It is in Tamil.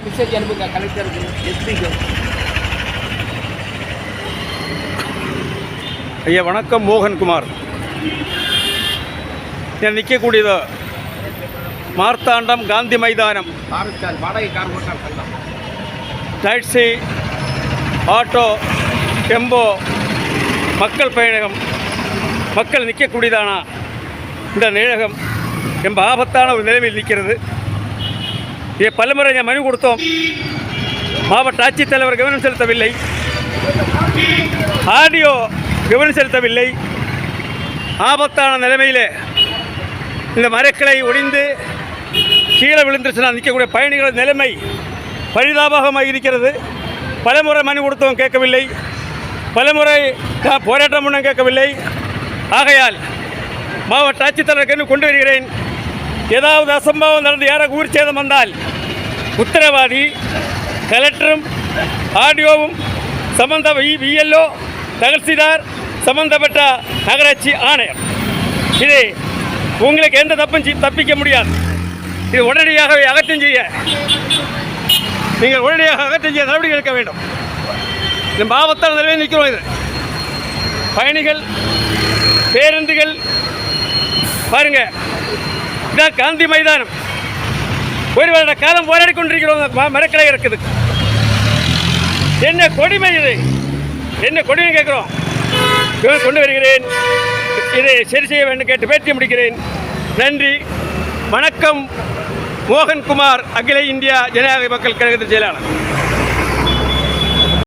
மெசேஜ் அனுப்புங்க கலெக்டருக்கு, எஸ்பிக்கு. ஐயா வணக்கம், மோகன்குமார். ഞാൻ നിൽക്കக்கூடிയത് മാർത്താണ്ഡം ഗാന്ധി മൈതാനം. ടാക്സി, ஆட்டோ, டெம்போ, மக்கள் பயணகம், மக்கள் நிற்கக்கூடியதான இந்த நிழகம் ரொம்ப ஆபத்தான ஒரு நிலைமையில் நிற்கிறது. இதை பலமுறை மனு கொடுத்தோம். மாவட்ட ஆட்சித்தலைவர் கவனம் செலுத்தவில்லை, ஆடியோ கவனம் செலுத்தவில்லை. ஆபத்தான நிலைமையில் இந்த மரக்கிளை ஒடிந்து கீழே விழுந்துருச்சுன்னா நிற்கக்கூடிய பயணிகள் நிலைமை பரிதாபமாக இருக்கிறது. பலமுறை மனு கொடுத்தோம், கேட்கவில்லை. பலமுறை போராட்டம் ஒன்றும் கேட்கவில்லை. ஆகையால் மாவட்ட ஆட்சித்தலைவருக்கு கொண்டு வருகிறேன். ஏதாவது அசம்பாவம் நடந்து யாராவது ஊர் சேதம் வந்தால் உத்தரவாதி கலெக்டரும் ஆடியோவும் சம்பந்த விஎல்ஓ தகசில்தார் சம்பந்தப்பட்ட நகராட்சி ஆணையர். இது உங்களுக்கு எந்த தப்பும் தப்பிக்க முடியாது. இது உடனடியாகவே அகற்றம் செய்ய நீங்கள் உடனடியாக அகற்றம் செய்ய நடவடிக்கை எடுக்க வேண்டும். இந்த ஆபத்தான நிலையில் நிற்கிறோம். இது பயணிகள், பேருந்துகள் பாருங்க. இதான் காந்தி மைதானம். ஒரு வருட காலம் போராடி கொண்டிருக்கிறோம். மரக்கிளை இருக்குது. என்ன கொடுமை இது, என்ன கொடுமை கேட்குறோம். கொண்டு வருகிறேன். இதை சரி செய்ய வேண்டும் கேட்டு பேட்டி முடிக்கிறேன். நன்றி, வணக்கம். மோகன்குமார், அகில இந்தியா ஜனநாயக மக்கள் கழகத்தின் செயலாளர்.